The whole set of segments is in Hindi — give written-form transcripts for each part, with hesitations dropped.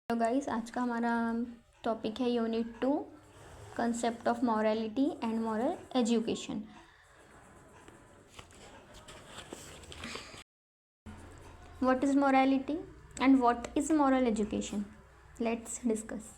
हेलो गाइस, आज का हमारा टॉपिक है unit 2, concept of morality and moral education. What is morality and what is moral education? Let's discuss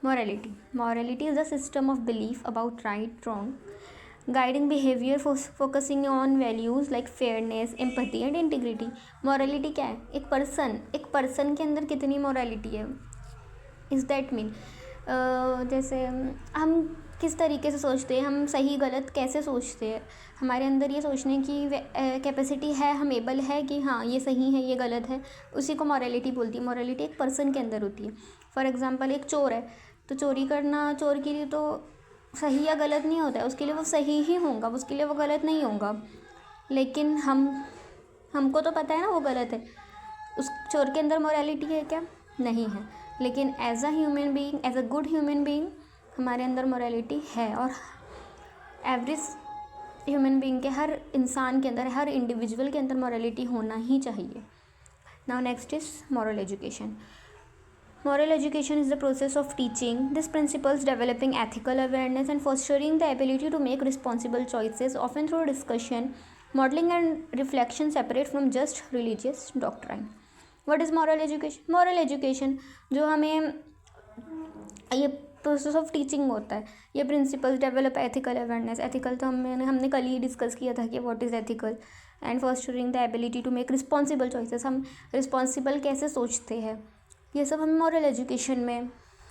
morality is the system of belief about right wrong guiding behaviour focusing on values like fairness, empathy and integrity. Morality क्या है? एक पर्सन के अंदर कितनी मॉरलिटी है, इज़ दैट मीन जैसे हम किस तरीके से सोचते हैं, हम सही गलत कैसे सोचते हैं, हमारे अंदर ये सोचने की कैपेसिटी है, हम एबल है कि हाँ ये सही है ये गलत है, उसी को मॉरलिटी बोलती है। मॉरलिटी एक पर्सन के अंदर होती है। फॉर एग्जांपल एक चोर है, तो चोरी करना चोर के लिए तो सही या गलत नहीं होता है, उसके लिए वो सही ही होगा, उसके लिए वो गलत नहीं होगा। लेकिन हमको तो पता है ना वो गलत है। उस चोर के अंदर मॉरलिटी है क्या? नहीं है। लेकिन as a human being, as a good human being हमारे अंदर मॉरलिटी है, और एवरेज ह्यूमन बीइंग के, हर इंसान के अंदर, हर इंडिविजुअल के अंदर मॉरलिटी होना ही चाहिए। Now next is moral education. Moral education is the process of teaching these principles, developing ethical awareness, and fostering the ability to make responsible choices, often through discussion, modeling, and reflection separate from just religious doctrine. What is moral education? Moral education जो हमें ये प्रोसेस ऑफ टीचिंग होता है, ये principles develop ethical awareness. Ethical तो हमने कल ही डिस्कस किया था कि what is ethical, and fostering the ability to make responsible choices. हम रिस्पॉन्सिबल कैसे सोचते हैं, ये सब हमें मॉरल एजुकेशन में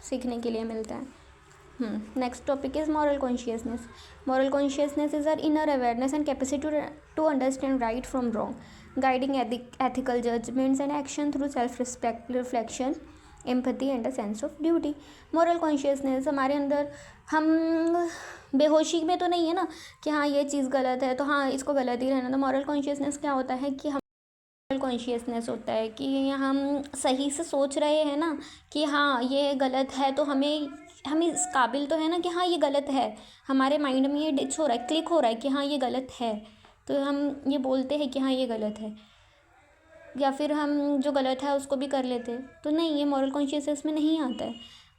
सीखने के लिए मिलता है। Next topic is moral consciousness. Moral consciousness is our inner awareness and capacity to understand right from wrong, guiding ethical judgments and action through self reflection, empathy and a sense of duty. Moral consciousness हमारे अंदर, हम बेहोशी में तो नहीं है ना कि हाँ ये चीज़ गलत है तो हाँ इसको गलत ही रहना। तो मॉरल कॉन्शियसनेस क्या होता है कि कॉन्शियसनेस होता है कि हम सही से सोच रहे हैं ना कि हाँ ये गलत है, तो हम इस काबिल तो है ना कि हाँ ये गलत है, हमारे माइंड में ये डिच हो रहा है, क्लिक हो रहा है कि हाँ ये गलत है, तो हम ये बोलते हैं कि हाँ ये गलत है, या फिर हम जो गलत है उसको भी कर लेते हैं। तो नहीं, ये मॉरल कॉन्शियसनेस में नहीं आता है।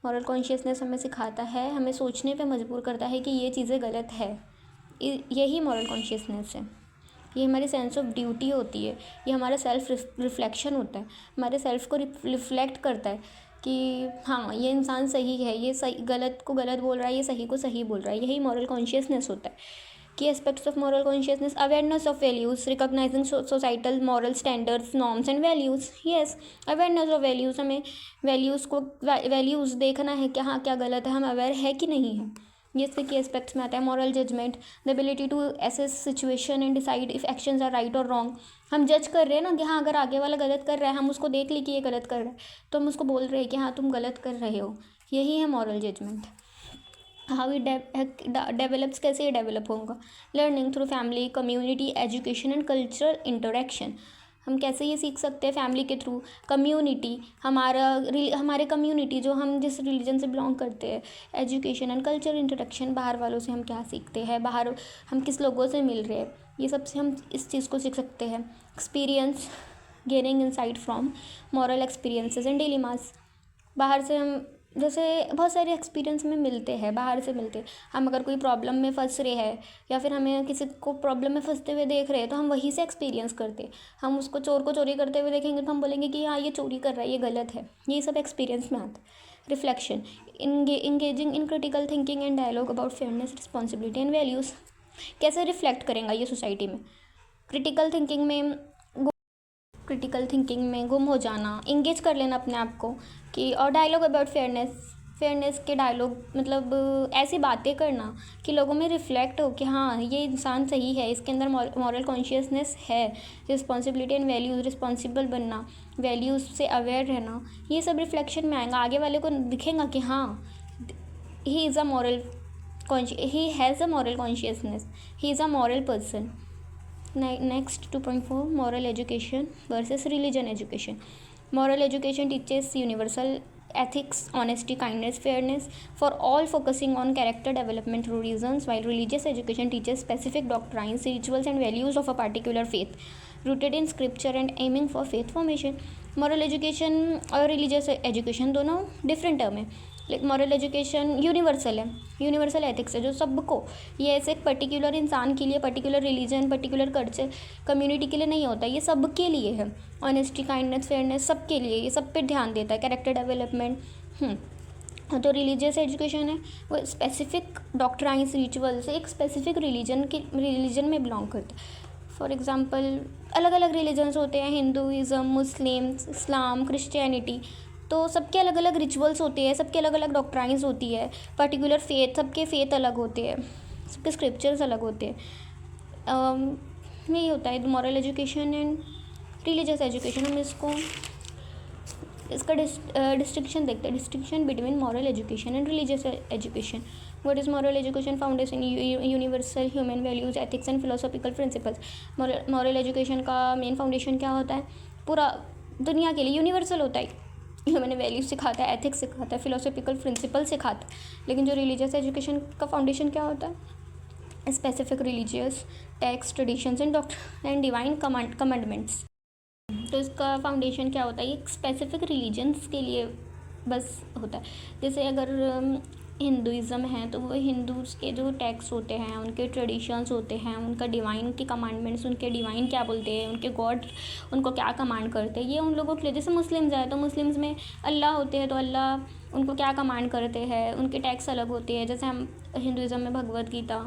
मॉरल कॉन्शियसनेस हमें सिखाता है, हमें सोचने पे मजबूर करता है कि ये चीज़ें गलत है। यही मॉरल कॉन्शियसनेस है। ये हमारी सेंस ऑफ ड्यूटी होती है, ये हमारा सेल्फ रिफ्लेक्शन होता है, हमारे सेल्फ को रिफ्लेक्ट करता है कि हाँ ये इंसान सही है, ये सही गलत को गलत बोल रहा है, ये सही को सही बोल रहा है। यही मॉरल कॉन्शियसनेस होता है। की aspects of moral consciousness: awareness of values, recognising societal moral standards, norms and values. Yes, awareness of values, हमें वैल्यूज़ देखना है कि हाँ क्या गलत है, हम अवेयर है कि नहीं है। ये इसके की एस्पेक्ट्स में आता है। Moral judgment: the ability to assess situation and decide if actions are right और रॉन्ग। हम जज कर रहे हैं ना कि हाँ अगर आगे वाला गलत कर रहा है, हम उसको देख ली कि ये गलत कर रहा है, तो हम उसको बोल रहे हैं कि हाँ तुम गलत कर रहे हो। यही है moral judgment. How it develops, कैसे ये डेवलप होगा? Learning through family, community, education and cultural interaction. हम कैसे ये सीख सकते हैं? फैमिली के थ्रू, कम्युनिटी, हमारे कम्युनिटी जो हम जिस रिलीजन से बिलोंग करते हैं, एजुकेशन एंड कल्चरल इंटरेक्शन, बाहर वालों से हम क्या सीखते हैं, बाहर हम किस लोगों से मिल रहे हैं, ये सब से हम इस चीज़ को सीख सकते हैं। Experience, gaining insight from moral experiences and dilemmas. बाहर से हम, जैसे बहुत सारे एक्सपीरियंस में मिलते हैं, बाहर से मिलते हैं। हम अगर कोई प्रॉब्लम में फंस रहे हैं या फिर हमें किसी को प्रॉब्लम में फंसते हुए देख रहे हैं, तो हम वहीं से एक्सपीरियंस करते हैं। हम उसको चोर को चोरी करते हुए देखेंगे तो हम बोलेंगे कि हाँ ये चोरी कर रहा है, ये गलत है। ये सब एक्सपीरियंस में आता है। Reflection: engaging in critical thinking and dialogue about fairness, responsibility and values. कैसे रिफ्लेक्ट करेंगे ये सोसाइटी में? क्रिटिकल थिंकिंग में गुम हो जाना, इंगेज कर लेना अपने आप को कि, और डायलॉग अबाउट फेयरनेस के डायलॉग मतलब ऐसी बातें करना कि लोगों में रिफ्लेक्ट हो कि हाँ ये इंसान सही है, इसके अंदर मॉरल कॉन्शियसनेस है। रिस्पॉन्सिबिलिटी एंड वैल्यूज़, रिस्पॉन्सिबल बनना, वैल्यूज़ से अवेयर रहना, ये सब रिफ्लेक्शन में आएगा। आगे वाले को दिखेगा कि हाँ he has a moral consciousness, he is a moral person. Next 2.4, moral education versus religion education. Moral education teaches universal ethics, honesty, kindness, fairness for all, focusing on character development through reasons, while religious education teaches specific doctrines, rituals and values of a particular faith, rooted in scripture and aiming for faith formation. Moral education और रिलीजियस एजुकेशन दोनों डिफरेंट टर्म है। लाइक मॉरल एजुकेशन यूनिवर्सल है, यूनिवर्सल एथिक्स है जो सबको, ये ऐसे एक पर्टिकुलर इंसान के लिए, particular religion, particular culture, community के लिए नहीं होता, ये सबके लिए है। ऑनेस्टी, काइंडनेस, फेयरनेस सबके लिए, ये सब पे ध्यान देता है, कैरेक्टर डेवलपमेंट। तो रिलीजियस एजुकेशन है वो स्पेसिफिक डॉक्ट्राइंस, रिचुअल से एक स्पेसिफिक रिलीजन में बिलोंग करता है। फॉर एग्ज़ाम्पल अलग अलग रिलीजन्स होते हैं, हिंदुज़म, मुस्लिम्स, इस्लाम, क्रिश्चियनिटी, तो सबके अलग अलग रिचुअल्स होते हैं, सबके अलग अलग डॉक्ट्राइंस होती है, पर्टिकुलर फेथ, सबके फेथ अलग होते हैं, सबके स्क्रिप्चर्स अलग होते हैं। यही होता है moral education and religious education. हम इसका डिस्टिंक्शन देखते हैं, distinction between moral education and religious education. What is moral education? Foundation universal human values, ethics and philosophical principles. Moral education का मेन फाउंडेशन क्या होता है? पूरा दुनिया के लिए यूनिवर्सल होता है, ह्यूमन वैल्यूज सिखाता है, एथिक्स सिखाता है, फिलोसॉफिकल प्रिंसिपल सिखाता है। लेकिन जो रिलीजियस एजुकेशन का फाउंडेशन क्या होता है? Specific religious text, traditions and divine commandments. तो इसका फाउंडेशन क्या होता है? एक स्पेसिफिक रिलीजन्स के लिए बस होता है। जैसे अगर हिंदुज़म है तो वो हिंदूज़ के जो टेक्स्ट होते हैं, उनके ट्रेडिशंस होते हैं, उनका डिवाइन के कमांडमेंट्स, उनके डिवाइन क्या बोलते हैं, उनके गॉड उनको क्या कमांड करते हैं, ये उन लोगों के लिए। जैसे मुस्लिम्स है तो मुस्लिम्स में अल्लाह होते हैं, तो अल्लाह उनको क्या कमांड करते हैं, उनके टेक्स्ट अलग होते हैं। जैसे हम हिंदुज़म में भगवद गीता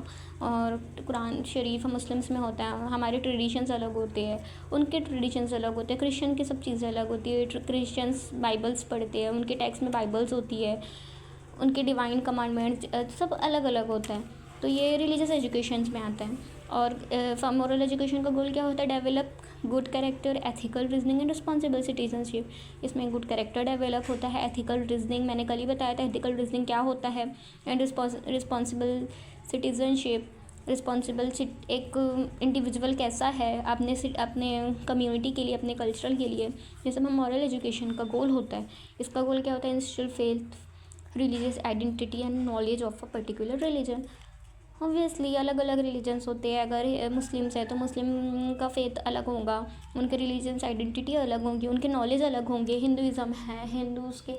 और कुरान शरीफ मुस्लिम्स में होता है, हमारे ट्रेडिशंस अलग होते हैं, उनके ट्रेडिशंस अलग होते हैं। क्रिश्चियन की सब चीज़ें अलग होती है, क्रिश्चियंस बाइबल्स पढ़ते हैं, उनके टेक्स्ट में बाइबल्स होती है, उनके डिवाइन कमांडमेंट्स सब अलग अलग होता है। तो ये रिलीजियस एजुकेशंस में आता है। और मॉरल एजुकेशन का गोल क्या होता है? Develop good character, ethical reasoning and responsible citizenship. इसमें गुड कैरेक्टर डेवलप होता है, एथिकल रीजनिंग मैंने कल ही बताया था एथिकल रीजनिंग क्या होता है, एंड रिस्पॉन्सिबल सिटीजनशिप। रिस्पॉन्सिबल एक इंडिविजुअल कैसा है अपने कम्युनिटी के लिए, अपने कल्चरल के लिए। ये सब हम मॉरल एजुकेशन का गोल होता है। इसका गोल क्या होता है? Instil faith, religious identity and knowledge of a particular religion. Obviously अलग अलग रिलीजन्स होते हैं। अगर मुस्लिम्स है तो मुस्लिम का फेथ अलग होगा, उनके रिलीजन्स आइडेंटिटी अलग होंगी, उनके नॉलेज अलग होंगे। हिंदुज़म है, हिंदूज़ के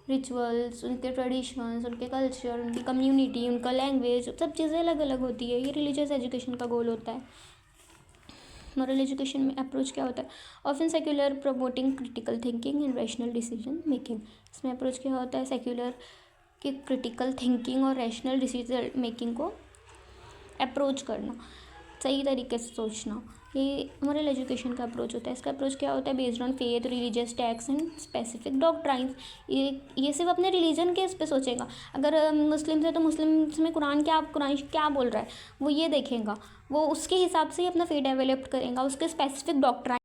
रिचुअल्स, उनके ट्रेडिशंस, उनके कल्चर, उनकी कम्युनिटी, उनका लैंग्वेज, सब चीज़ें अलग अलग होती है। ये रिलीजियस एजुकेशन का गोल होता है। मॉरल एजुकेशन में अप्रोच क्या होता है? Often secular, promoting critical thinking and rational decision making. इसमें अप्रोच क्या होता है? सेक्युलर की क्रिटिकल थिंकिंग और रैशनल डिसीजन मेकिंग को अप्रोच करना, सही तरीके से सोचना, ये मॉरल एजुकेशन का अप्रोच होता है। इसका अप्रोच क्या होता है? Based on faith, religious text and specific doctrines. ये सिर्फ अपने रिलीजन के इस पे सोचेगा। अगर मुस्लिम्स है तो मुस्लिम्स में कुरान क्या बोल रहा है वो ये देखेगा, वो उसके हिसाब से ही अपना फेथ डेवलप करेगा, उसके स्पेसिफिक डॉक्ट्राइन।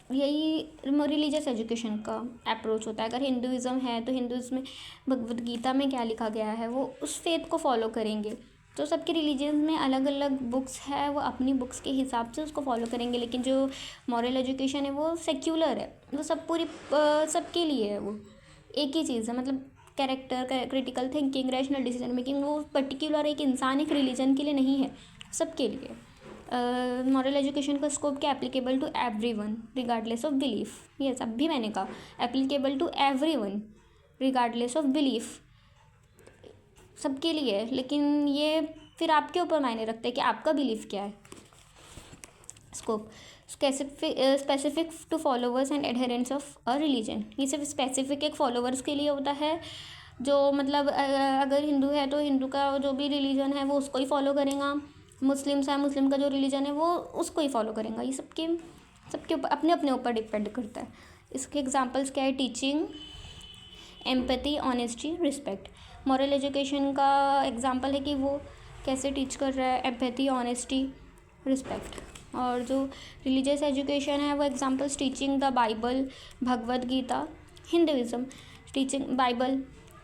यही रिलीजियस एजुकेशन का अप्रोच होता है। अगर हिंदुज़म है तो हिंदुज़म में भगवद गीता में क्या लिखा गया है वो उस फेथ को फॉलो करेंगे। तो सबके रिलीजन में अलग अलग बुक्स है, वो अपनी बुक्स के हिसाब से उसको फॉलो करेंगे। लेकिन जो मॉरल एजुकेशन है वो सेक्युलर है, वो सबके लिए है। वो एक ही चीज़ है, मतलब character, critical thinking, rational decision making, वो पर्टिकुलर एक इंसान, एक रिलीजन के लिए नहीं है, सबके लिए। मॉरल एजुकेशन का स्कोप क्या? Applicable to everyone regardless of belief. Yes, अब भी मैंने कहा applicable to everyone regardless of belief, सबके लिए है। लेकिन ये फिर आपके ऊपर मायने रखते हैं कि आपका बिलीफ क्या है। Scope specific to followers and adherents of a religion. ये सिर्फ स्पेसिफिक एक फॉलोवर्स के लिए होता है, जो मतलब अगर हिंदू है तो हिंदू का जो भी रिलीजन है वो उसको ही फॉलो करेगा, मुस्लिम्स है मुस्लिम का जो रिलीजन है वो उसको ही फॉलो करेगा। ये सबके ऊपर अपने अपने ऊपर डिपेंड करता है। इसके एग्जांपल्स क्या है? Teaching empathy, honesty, respect. Moral education का एग्जांपल है कि वो कैसे टीच कर रहा है एम्पैथी, ऑनेस्टी, रिस्पेक्ट। और जो रिलीजियस एजुकेशन है वो examples teaching the Bible, Bhagavad Gita, Hinduism. Teaching Bible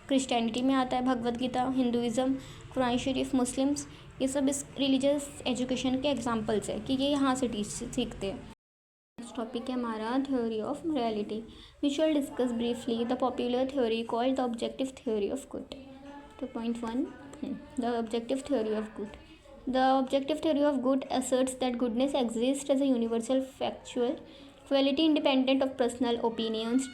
Christianity में आता है, भगवद गीता हिंदुज़म, कुरान शरीफ मुस्लिम्स। ये सब इस रिलीजियस एजुकेशन के एग्जांपल्स है कि ये यहाँ से सीखते हैं। नेक्स्ट टॉपिक है हमारा theory of morality. We shall discuss briefly the popular theory called the objective theory of good. तो point 1, the objective theory of good. The objective theory of good asserts that goodness exists as a universal factual Quality independent of personal opinions,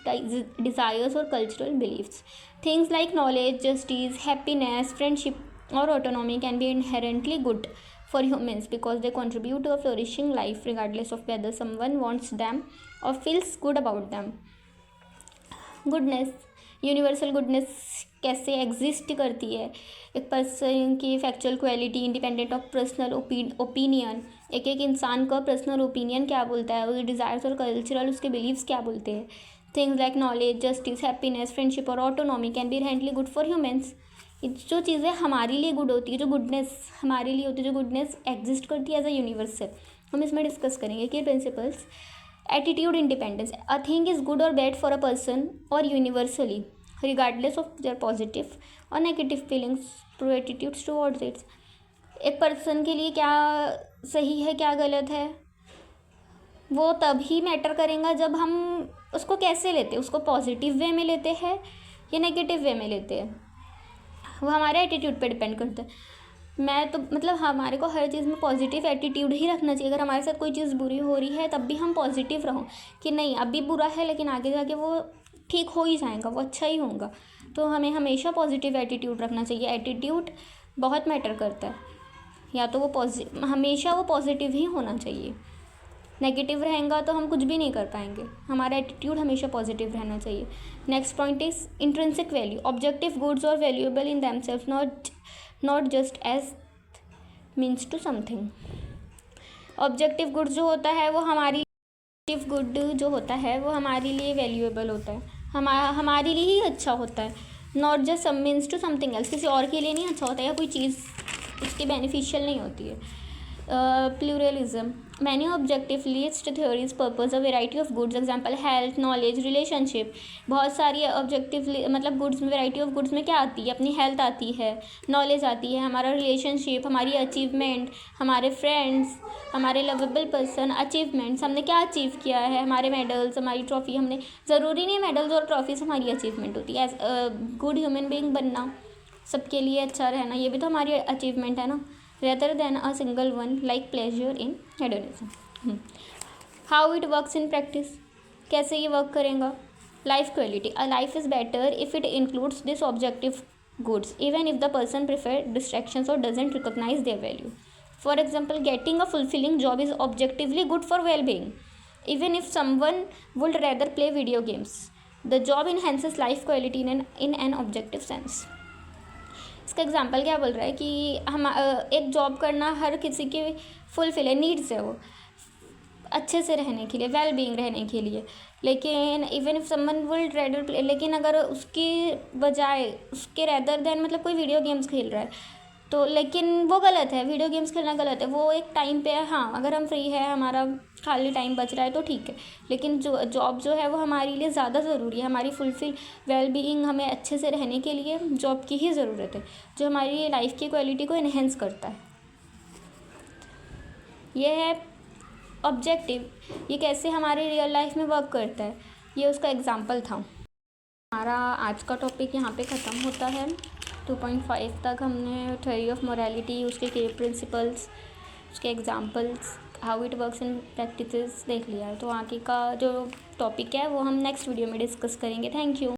desires, or cultural beliefs. Things like knowledge, justice, happiness, friendship, or autonomy can be inherently good for humans because they contribute to a flourishing life regardless of whether someone wants them or feels good about them. Goodness, universal goodness कैसे एग्जिस्ट करती है? एक पर्सन की factual quality independent of personal opinion, एक एक इंसान का पर्सनल ओपिनियन क्या बोलता है, उसके डिज़ायर्स और कल्चरल उसके बिलीव्स क्या बोलते हैं. Things like knowledge, justice, happiness, friendship और autonomy can be inherently good for humans. जो चीज़ें हमारे लिए गुड होती है, जो गुडनेस हमारे लिए होती है, जो गुडनेस एग्जिस्ट करती है एज अ यूनिवर्सल, हम इसमें डिस्कस करेंगे कि principles. Attitude independence, a thing is good और बैड फॉर अ पर्सन और universally regardless of their positive और negative feelings through attitudes towards it's. एक पर्सन के लिए क्या सही है क्या गलत है वो तभी मैटर करेगा जब हम उसको कैसे लेते हैं, उसको पॉजिटिव वे में लेते हैं या नेगेटिव वे में लेते हैं, वो हमारे एटीट्यूड पे डिपेंड करता है. मैं तो मतलब हमारे को हर चीज़ में पॉजिटिव एटीट्यूड ही रखना चाहिए. अगर हमारे साथ कोई चीज़ बुरी हो रही है तब भी हम पॉजिटिव रहो कि नहीं अभी बुरा है लेकिन आगे जाके वो ठीक हो ही जाएगा, वो अच्छा ही होगा. तो हमें हमेशा पॉजिटिव एटीट्यूड रखना चाहिए. एटीट्यूड बहुत मैटर करता है. या तो वो हमेशा वो पॉजिटिव ही होना चाहिए. नेगेटिव रहेगा तो हम कुछ भी नहीं कर पाएंगे. हमारा एटीट्यूड हमेशा पॉजिटिव रहना चाहिए. Next point is intrinsic value. Objective goods are valuable in themselves, not just as means to something. Objective goods जो होता है वो हमारी गुड जो होता है वो हमारे लिए वैल्यूएबल होता है, हमारे लिए ही अच्छा होता है. Not just some means to something else, किसी और के लिए नहीं अच्छा होता है या कोई चीज़ उसकी बेनिफिशियल नहीं होती है. Pluralism, many objectivist theories purpose a variety of goods. Example health, knowledge, relationship. बहुत सारी ऑब्जेक्टिव मतलब गुड्स में वेराइटी ऑफ गुड्स में क्या आती है? अपनी हेल्थ आती है, नॉलेज आती है, हमारा रिलेशनशिप, हमारी अचीवमेंट, हमारे फ्रेंड्स, हमारे लवेबल पर्सन, अचीवमेंट्स, हमने क्या अचीव किया है, हमारे मेडल्स, हमारी ट्रॉफी. हमने ज़रूरी नहीं मेडल्स और ट्रॉफीज़ हमारी अचीवमेंट होती है. एज गुड ह्यूमन बीइंग बनना, सबके लिए अच्छा रहना, ये भी तो हमारी अचीवमेंट है ना. rather than a single one like pleasure in hedonism. How it works in practice, कैसे ये वर्क करेगा? Life quality, a life is better if it includes this objective goods even if the person prefer distractions or doesn't recognize their value. For example, getting a fulfilling job is objectively good for well-being even if someone would rather play video games. The job enhances life quality in an objective sense. इसका एग्जाम्पल क्या बोल रहा है कि हम एक जॉब करना हर किसी की फुलफिल है, नीड्स है वो अच्छे से रहने के लिए, वेल बीइंग रहने के लिए. लेकिन even if someone will rather play, लेकिन अगर उसकी बजाय उसके रेदर देन मतलब कोई वीडियो गेम्स खेल रहा है तो लेकिन वो गलत है. वीडियो गेम्स खेलना गलत है. वो एक टाइम पे है, हाँ अगर हम फ्री है, हमारा खाली टाइम बच रहा है तो ठीक है. लेकिन जो जॉब जो है वो हमारे लिए ज़्यादा ज़रूरी है. हमारी फुलफिल वेल बीइंग, हमें अच्छे से रहने के लिए जॉब की ही ज़रूरत है, जो हमारी लाइफ की क्वालिटी को इन्हेंस करता है. ये है ऑब्जेक्टिव. ये कैसे हमारे रियल लाइफ में वर्क करता है, ये उसका एग्जाम्पल था. हमारा आज का टॉपिक यहाँ पे ख़त्म होता है. 2.5 तक हमने थ्योरी ऑफ मोरालिटी, उसके की प्रिंसिपल्स, उसके examples, how it works in practices देख लिया है. तो आगे का जो टॉपिक है वो हम नेक्स्ट वीडियो में डिस्कस करेंगे. Thank you.